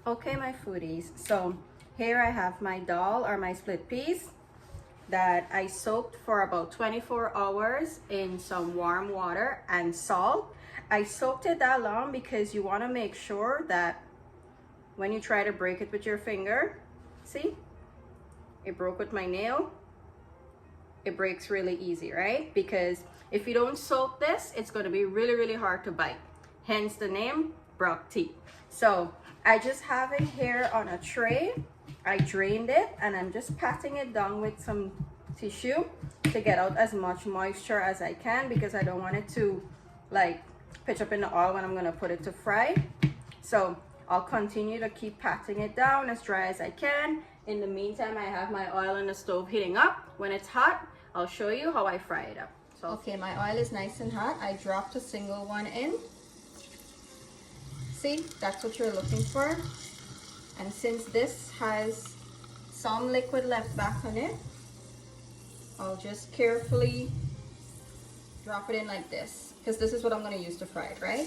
Okay, my foodies, so here I have my dhal or my split peas that I soaked for about 24 hours in some warm water and salt. I soaked it that long because you want to make sure that when you try to break it with your finger, see, it broke with my nail, it breaks really easy, right? Because if you don't soak this, it's going to be really hard to bite, hence the name Bruck Teeth. So I just have it here on a tray. I drained it and I'm just patting it down with some tissue to get out as much moisture as I can, because I don't want it to like pitch up in the oil when I'm going to put it to fry. So I'll continue to keep patting it down as dry as I can. In the meantime, I have my oil on the stove heating up. When it's hot, I'll show you how I fry it up. So okay, my oil is nice and hot. I dropped a single one in. See, that's what you're looking for. And since this has some liquid left back on it, I'll just carefully drop it in like this, because this is what I'm going to use to fry it, right?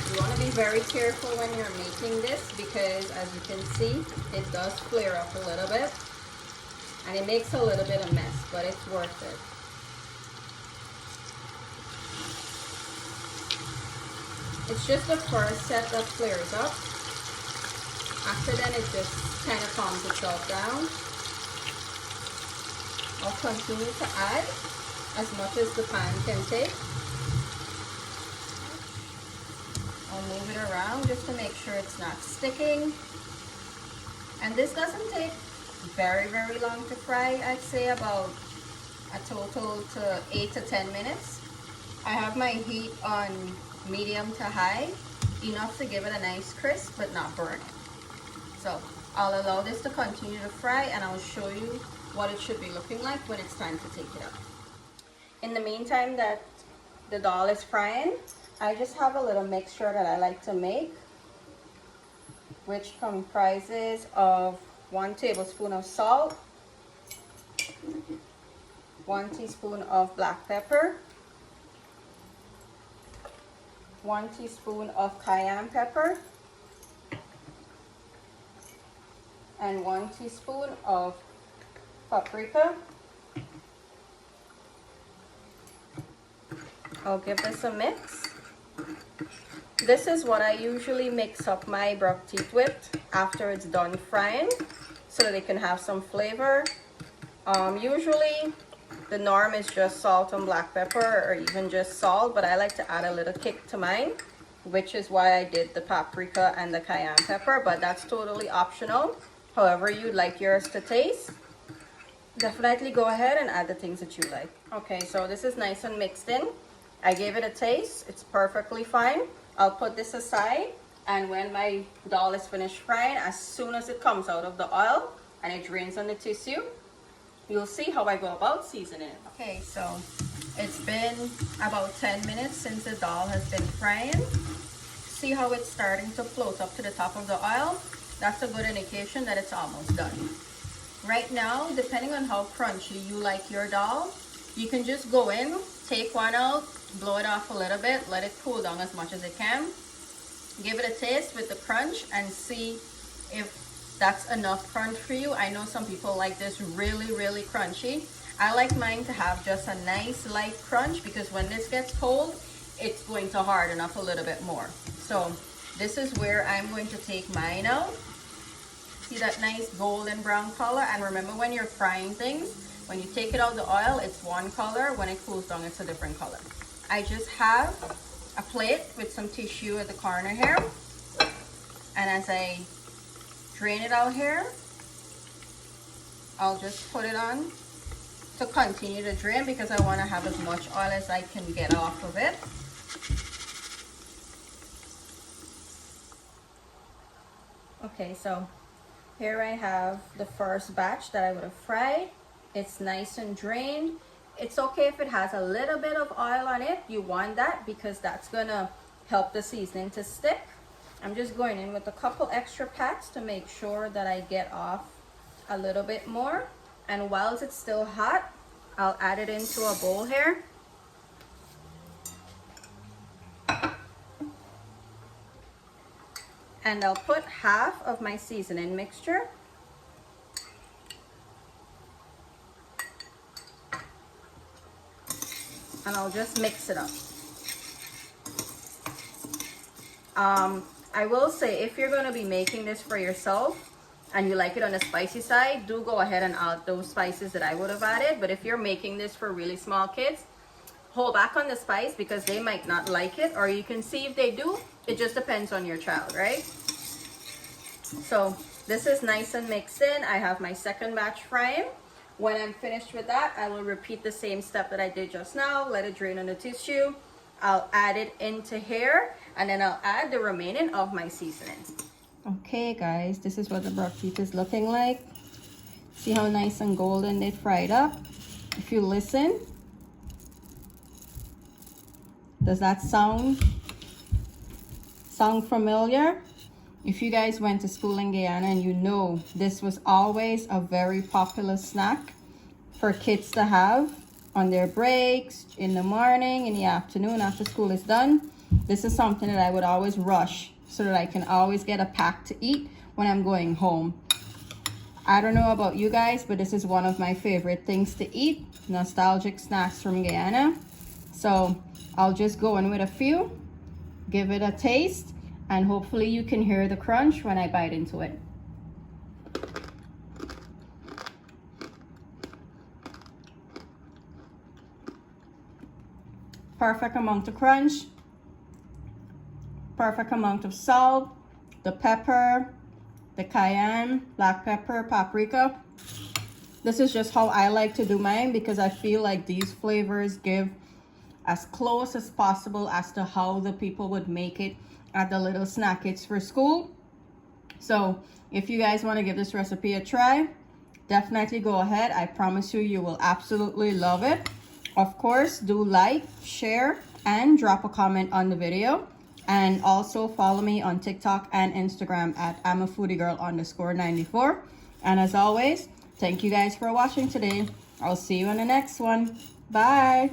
You want to be very careful when you're making this, because as you can see, it does flare up a little bit and it makes a little bit of mess, but it's worth it. It's just the first set that flares up. After then, it just kind of calms itself down. I'll continue to add as much as the pan can take. I'll move it around just to make sure it's not sticking. And this doesn't take very long to fry. I'd say about a total to 8 to 10 minutes. I have my heat on medium to high, enough to give it a nice crisp but not burn it. So I'll allow this to continue to fry and I'll show you what it should be looking like when it's time to take it out. In the meantime that the dhal is frying, I just have a little mixture that I like to make, which comprises of 1 tablespoon of salt, 1 teaspoon of black pepper, 1 teaspoon of cayenne pepper, and 1 teaspoon of paprika. I'll give this a mix. This is what I usually mix up my Bruck Teeth with after it's done frying, so that it can have some flavor. Usually the norm is just salt and black pepper, or even just salt, but I like to add a little kick to mine, which is why I did the paprika and the cayenne pepper, but that's totally optional. However you'd like yours to taste, definitely go ahead and add the things that you like. Okay, so this is nice and mixed in. I gave it a taste. It's perfectly fine. I'll put this aside, and when my dhal is finished frying, as soon as it comes out of the oil and it drains on the tissue, you'll see how I go about seasoning it. Okay, so it's been about 10 minutes since the dhal has been frying. See how it's starting to float up to the top of the oil? That's a good indication that it's almost done. Right now, depending on how crunchy you like your dhal, you can just go in, take one out, blow it off a little bit, let it cool down as much as it can. Give it a taste with the crunch and see if that's enough crunch for you. I know some people like this really crunchy. I like mine to have just a nice light crunch, because when this gets cold, it's going to harden up a little bit more. So this is where I'm going to take mine out. See that nice golden brown color? And remember, when you're frying things, when you take it out of the oil, it's one color. When it cools down, it's a different color. I just have a plate with some tissue at the corner here. And as I drain it out here, I'll just put it on to continue to drain, because I want to have as much oil as I can get off of it. Okay, so here I have the first batch that I would have fried. It's nice and drained. It's okay if it has a little bit of oil on it. You want that, because that's gonna help the seasoning to stick. I'm just going in with a couple extra pats to make sure that I get off a little bit more. And whilst it's still hot, I'll add it into a bowl here. And I'll put half of my seasoning mixture. And I'll just mix it up. I will say, if you're going to be making this for yourself and you like it on the spicy side, do go ahead and add those spices that I would have added. But if you're making this for really small kids, hold back on the spice because they might not like it, or you can see if they do. It just depends on your child, right? So this is nice and mixed in. I have my second batch frying. When I'm finished with that, I will repeat the same step that I did just now. Let it drain on the tissue. I'll add it into here, and then I'll add the remaining of my seasoning. Okay guys, this is what the Bruck Teeth is looking like. See how nice and golden they fried up? If you listen, does that sound familiar? If you guys went to school in Guyana and you know this was always a very popular snack for kids to have on their breaks, in the morning, in the afternoon after school is done. This is something that I would always rush so that I can always get a pack to eat when I'm going home. I don't know about you guys, but this is one of my favorite things to eat. Nostalgic snacks from Guyana. So I'll just go in with a few, give it a taste, and hopefully you can hear the crunch when I bite into it. Perfect amount of crunch, perfect amount of salt, the pepper, the cayenne, black pepper, paprika. This is just how I like to do mine because I feel like these flavors give as close as possible as to how the people would make it at the little snack kits for school. So if you guys want to give this recipe a try, definitely go ahead. I promise you, you will absolutely love it. Of course, do like, share, and drop a comment on the video. And also follow me on TikTok and Instagram at I'mAFoodieGirl_94. And as always, thank you guys for watching today. I'll see you on the next one. Bye.